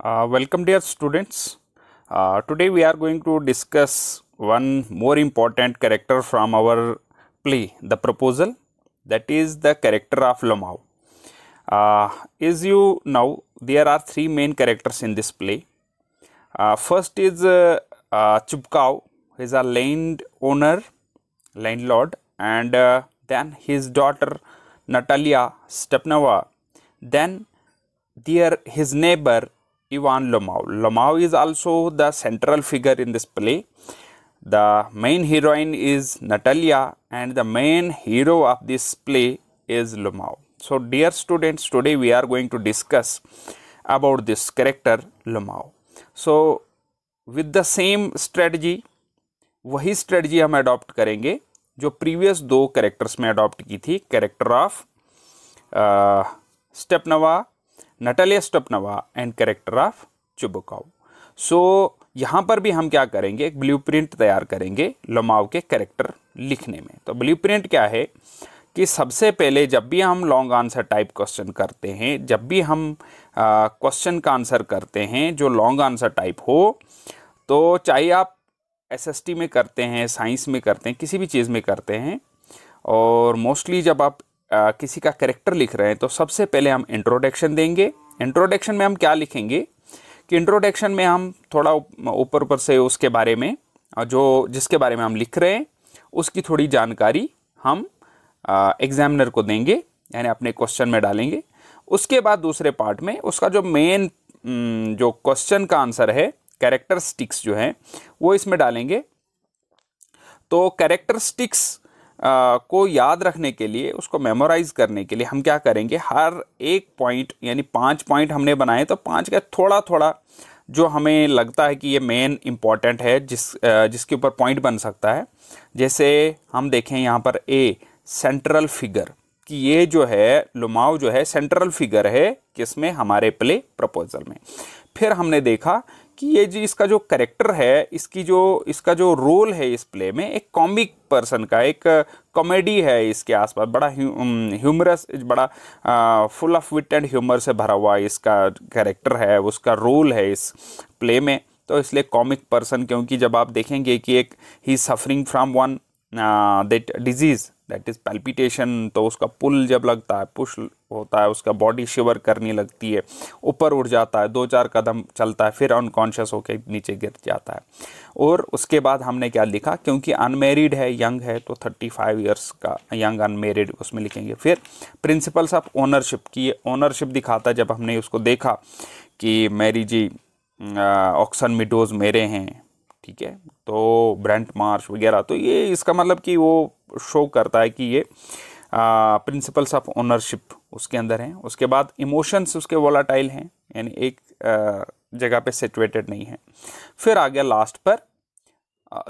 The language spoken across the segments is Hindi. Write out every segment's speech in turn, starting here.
Welcome, dear students. Today we are going to discuss one more important character from our play, The Proposal, that is the character of Lomao. As you know, there are three main characters in this play. First is Chupkau, who is a landlord, and then his daughter Natalia Stepnova. Then his neighbor Ivan Lomao. Lomao is also the central figure in this play. The main heroine is Natalia and the main hero of this play is Lomao. So dear students, today we are going to discuss about this character Lomao. So with the same strategy, वही strategy हम adopt करेंगे जो previous दो characters में adopt की थी, character of Stepnova, Natalia Stepanova and character of Chubukov. So यहाँ पर भी हम क्या करेंगे, एक ब्लूप्रिंट तैयार करेंगे लोमाओ के कैरेक्टर लिखने में. तो ब्लूप्रिंट क्या है कि सबसे पहले जब भी हम लॉन्ग आंसर टाइप क्वेश्चन करते हैं, जब भी हम क्वेश्चन का आंसर करते हैं जो लॉन्ग आंसर टाइप हो, तो चाहे आप एसएसटी में करते हैं, साइंस में करते हैं, किसी भी चीज़ में करते हैं, और मोस्टली जब आप किसी का कैरेक्टर लिख रहे हैं तो सबसे पहले हम इंट्रोडक्शन देंगे. इंट्रोडक्शन में हम क्या लिखेंगे कि इंट्रोडक्शन में हम थोड़ा ऊपर से उसके बारे में, जो जिसके बारे में हम लिख रहे हैं उसकी थोड़ी जानकारी हम एग्जामिनर को देंगे, यानी अपने क्वेश्चन में डालेंगे. उसके बाद दूसरे पार्ट में उसका जो मेन जो क्वेश्चन का आंसर है, कैरेक्टरिस्टिक्स जो है वो इसमें डालेंगे. तो कैरेक्टरिस्टिक्स को याद रखने के लिए, उसको मेमोराइज करने के लिए हम क्या करेंगे, हर एक पॉइंट यानी 5 पॉइंट हमने बनाए तो 5 का थोड़ा थोड़ा जो हमें लगता है कि ये मेन इम्पॉर्टेंट है, जिसके ऊपर पॉइंट बन सकता है. जैसे हम देखें यहाँ पर सेंट्रल फिगर, कि ये जो है लोमाओ जो है सेंट्रल फिगर है किसमें, हमारे प्ले प्रपोजल में. फिर हमने देखा कि ये जी इसका जो कैरेक्टर है, इसका जो रोल है इस प्ले में, एक कॉमिक पर्सन का, एक कॉमेडी है इसके आसपास, बड़ा ह्यूमरस, बड़ा full of wit and humour से भरा हुआ इसका कैरेक्टर है, उसका रोल है इस प्ले में. तो इसलिए कॉमिक पर्सन, क्योंकि जब आप देखेंगे कि एक ही suffering from one that disease that is palpitation, तो उसका पुल जब लगता है, पुश होता है, उसका बॉडी शिवर करने लगती है, ऊपर उठ जाता है, 2-4 कदम चलता है, फिर अनकॉन्शियस होकर नीचे गिर जाता है. और उसके बाद हमने क्या लिखा, क्योंकि अनमेरिड है, यंग है, तो 35 इयर्स का यंग अनमेरिड उसमें लिखेंगे. फिर प्रिंसिपल्स ऑफ ओनरशिप की ओनरशिप दिखाता है, जब हमने उसको देखा कि मैरी जी ऑक्सन मिडोज मेरे हैं, ठीक है, तो ब्रेंट मार्श वगैरह, तो ये इसका मतलब कि वो शो करता है कि ये प्रिंसिपल्स ऑफ ओनरशिप उसके अंदर हैं. उसके बाद इमोशंस उसके वोलाटाइल हैं, यानी एक जगह पे सिचुएटेड नहीं है. फिर आ गया लास्ट पर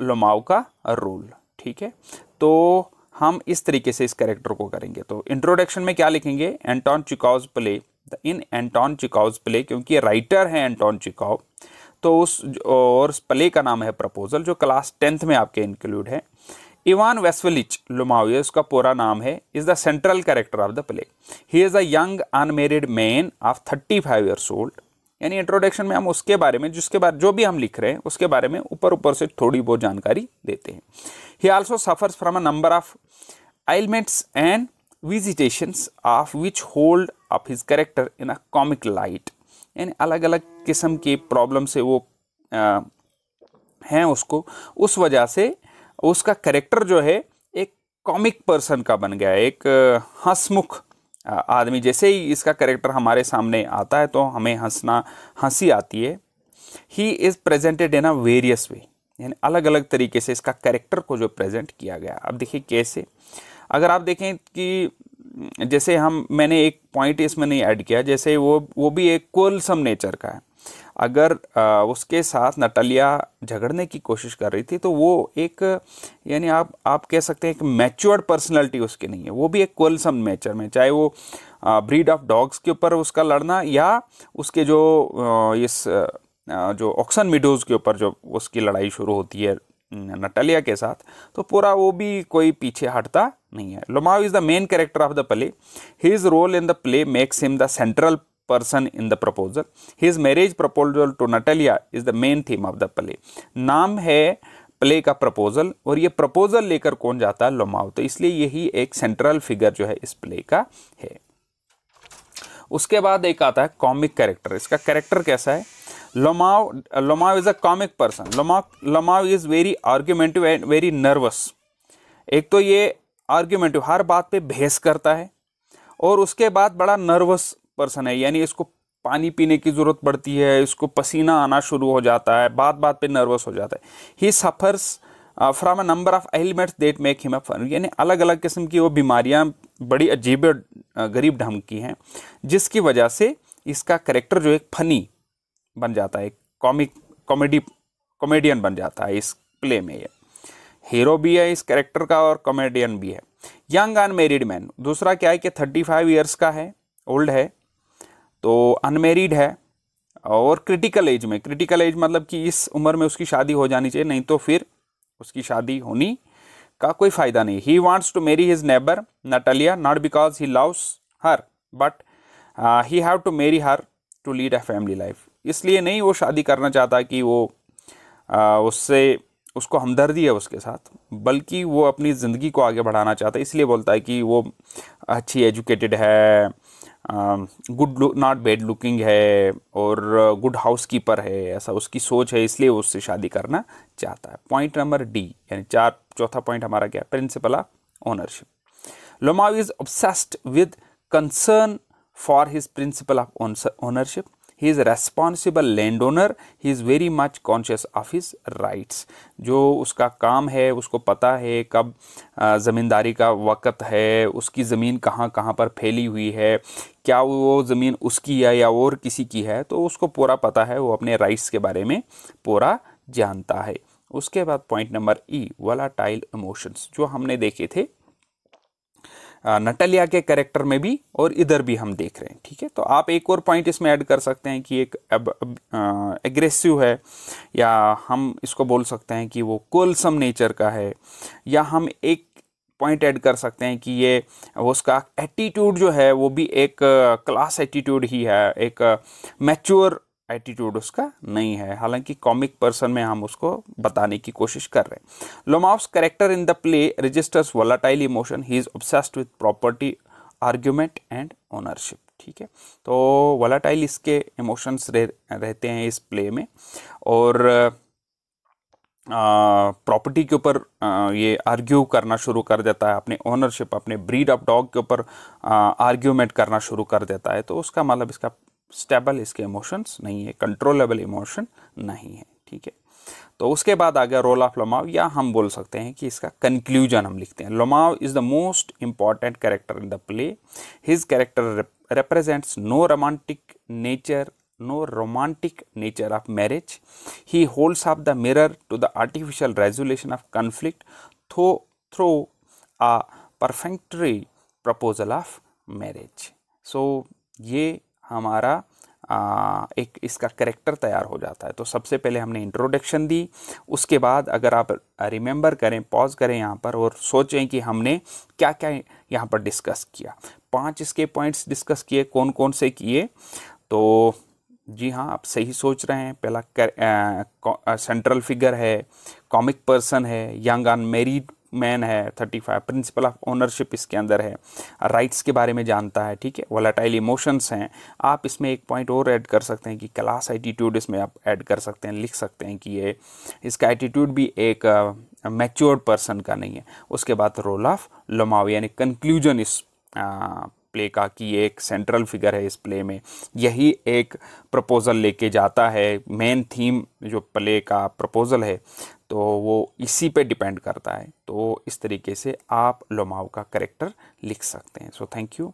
लोमाओ का रोल, ठीक है. तो हम इस तरीके से इस कैरेक्टर को करेंगे. तो इंट्रोडक्शन में क्या लिखेंगे, एंटोन चेखोव्स प्ले, इन एंटोन चेखोव्स प्ले, क्योंकि राइटर है एंटोन चेखोव, तो उस प्ले का नाम है प्रपोजल, जो क्लास 10th में आपके इंक्लूड है. इवान वेस्फेलिच लोमाओ, ये उसका पूरा नाम है, is the central character of the play. He is a young unmarried man of 35 years old. यानी इंट्रोडक्शन में हम उसके बारे में, जो भी हम लिख रहे हैं उसके बारे में ऊपर से थोड़ी बहुत जानकारी देते हैं. ही also suffers from a number of ailments and visitations of which hold up his character in a comic light. यानी अलग अलग किस्म की प्रॉब्लम से वो हैं उसको, उस वजह से उसका कैरेक्टर जो है एक कॉमिक पर्सन का बन गया, एक हंसमुख आदमी. जैसे ही इसका कैरेक्टर हमारे सामने आता है तो हमें हंसी आती है. He is presented in a various वे, यानी अलग अलग तरीके से इसका कैरेक्टर को जो प्रेजेंट किया गया. अब देखिए कैसे, अगर आप देखें कि जैसे मैंने एक पॉइंट इसमें नहीं ऐड किया, जैसे वो भी एक कोलसम नेचर का है. अगर उसके साथ नटालिया झगड़ने की कोशिश कर रही थी तो वो एक, यानी आप कह सकते हैं एक मैच्योर्ड पर्सनालिटी उसकी नहीं है, वो भी एक कोलसम नेचर में, चाहे वो ब्रीड ऑफ डॉग्स के ऊपर उसका लड़ना, या उसके जो ऑक्सन मिडोज के ऊपर जो उसकी लड़ाई शुरू होती है नटालिया के साथ, तो पूरा वो भी कोई पीछे हटता नहीं है. Lomov is the main character of the play. His role in the play makes him the central person in the proposal. His marriage proposal to Natalia is the main theme of the play. नाम है प्ले का प्रपोजल और ये प्रपोजल लेकर कौन जाता है, लोमाव, तो इसलिए यही एक सेंट्रल फिगर जो है इस प्ले का है। उसके बाद एक आता है कॉमिक कैरेक्टर। इसका कैरेक्टर कैसा है, Lomov is a comic person. Lomov is very argumentative and very nervous. एक तो ये आर्ग्यूमेंटिव, हर बात पे बहस करता है, और उसके बाद बड़ा नर्वस पर्सन है, यानी इसको पानी पीने की जरूरत पड़ती है, इसको पसीना आना शुरू हो जाता है, बात बात पे नर्वस हो जाता है। He suffers from a number of elements that make him a fun, यानी अलग अलग किस्म की वो बीमारियां बड़ी अजीब गरीब ढंग की हैं, जिसकी वजह से इसका कैरेक्टर जो एक फनी बन जाता है, कॉमेडियन बन जाता है इस प्ले में। ये हीरो भी है इस कैरेक्टर का और कॉमेडियन भी है। यंग अनमेरिड मैन, दूसरा क्या है कि 35 ईयर्स का है, ओल्ड है, तो अनमेरिड है, और क्रिटिकल एज में, क्रिटिकल एज मतलब कि इस उम्र में उसकी शादी हो जानी चाहिए, नहीं तो फिर उसकी शादी होनी का कोई फायदा नहीं। He wants to marry his neighbour Natalia not because he loves her but he have to marry her to lead a family life, इसलिए नहीं वो शादी करना चाहता कि वो उसको हमदर्दी है उसके साथ, बल्कि वो अपनी ज़िंदगी को आगे बढ़ाना चाहता है, इसलिए बोलता है कि वो अच्छी एजुकेटेड है, गुड नॉट बैड लुकिंग है, और गुड हाउस कीपर है, ऐसा उसकी सोच है, इसलिए वो उससे शादी करना चाहता है। पॉइंट नंबर डी, यानी चौथा पॉइंट हमारा क्या, principle of ownership. Lomov is obsessed with concern for his principle of ownership. He is responsible landowner, he is very much conscious of his rights. जो उसका काम है उसको पता है कब ज़मींदारी का वक़्त है, उसकी ज़मीन कहाँ कहाँ पर फैली हुई है, क्या वो ज़मीन उसकी है या और किसी की है, तो उसको पूरा पता है, वो अपने राइट्स के बारे में पूरा जानता है। उसके बाद पॉइंट नंबर ई, वोलाटाइल इमोशंस, जो हमने देखे थे नटालिया के कैरेक्टर में भी और इधर भी हम देख रहे हैं। ठीक है, तो आप एक और पॉइंट इसमें ऐड कर सकते हैं कि एक एग्रेसिव है, या हम इसको बोल सकते हैं कि वो कोलसम नेचर का है, या हम एक पॉइंट ऐड कर सकते हैं कि ये उसका एटीट्यूड जो है वो भी एक क्लास एटीट्यूड ही है, एक मैच्योर एटीट्यूड उसका नहीं है, हालांकि कॉमिक पर्सन में हम उसको बताने की कोशिश कर रहे हैं। Lomov's character in the play registers volatile emotion, he is obsessed with property, argument and ownership. ठीक है, तो वोलाटाइल इसके इमोशंस रहते हैं इस प्ले में, और प्रॉपर्टी के ऊपर ये आर्ग्यू करना शुरू कर देता है, अपने ओनरशिप, अपने ब्रीड ऑफ डॉग के ऊपर आर्ग्यूमेंट करना शुरू कर देता है, तो उसका मतलब इसका स्टेबल इसके इमोशंस नहीं है, कंट्रोलेबल इमोशन नहीं है। ठीक है, तो उसके बाद आ गया रोल ऑफ लोमाव, या हम बोल सकते हैं कि इसका कंक्लूजन हम लिखते हैं। Lomov is the most important character in the play. His character represents no romantic nature of marriage. He holds up the mirror to the artificial resolution of conflict through a perfunctory proposal of marriage. So ये हमारा एक इसका कैरेक्टर तैयार हो जाता है। तो सबसे पहले हमने इंट्रोडक्शन दी, उसके बाद अगर आप रिमेंबर करें, पॉज करें यहाँ पर और सोचें कि हमने क्या क्या यहाँ पर डिस्कस किया। 5 इसके पॉइंट्स डिस्कस किए, कौन कौन से किए, तो जी हाँ आप सही सोच रहे हैं। पहला सेंट्रल फिगर है, कॉमिक पर्सन है, यंग अनमेरिड मैन है, 35, प्रिंसिपल ऑफ ओनरशिप इसके अंदर है, राइट्स के बारे में जानता है। ठीक है, वोलेटाइल इमोशंस हैं। आप इसमें एक पॉइंट और ऐड कर सकते हैं कि क्लास एटीट्यूड इसमें आप ऐड कर सकते हैं, लिख सकते हैं कि ये इसका एटीट्यूड भी एक मैच्योर्ड पर्सन का नहीं है। उसके बाद रोल ऑफ लोमाव, यानी कंक्लूजन इस प्ले का, कि ये एक सेंट्रल फिगर है इस प्ले में, यही एक प्रपोजल लेके जाता है, मेन थीम जो प्ले का प्रपोजल है तो वो इसी पे डिपेंड करता है। तो इस तरीके से आप लोमाव का कैरेक्टर लिख सकते हैं। So thank you.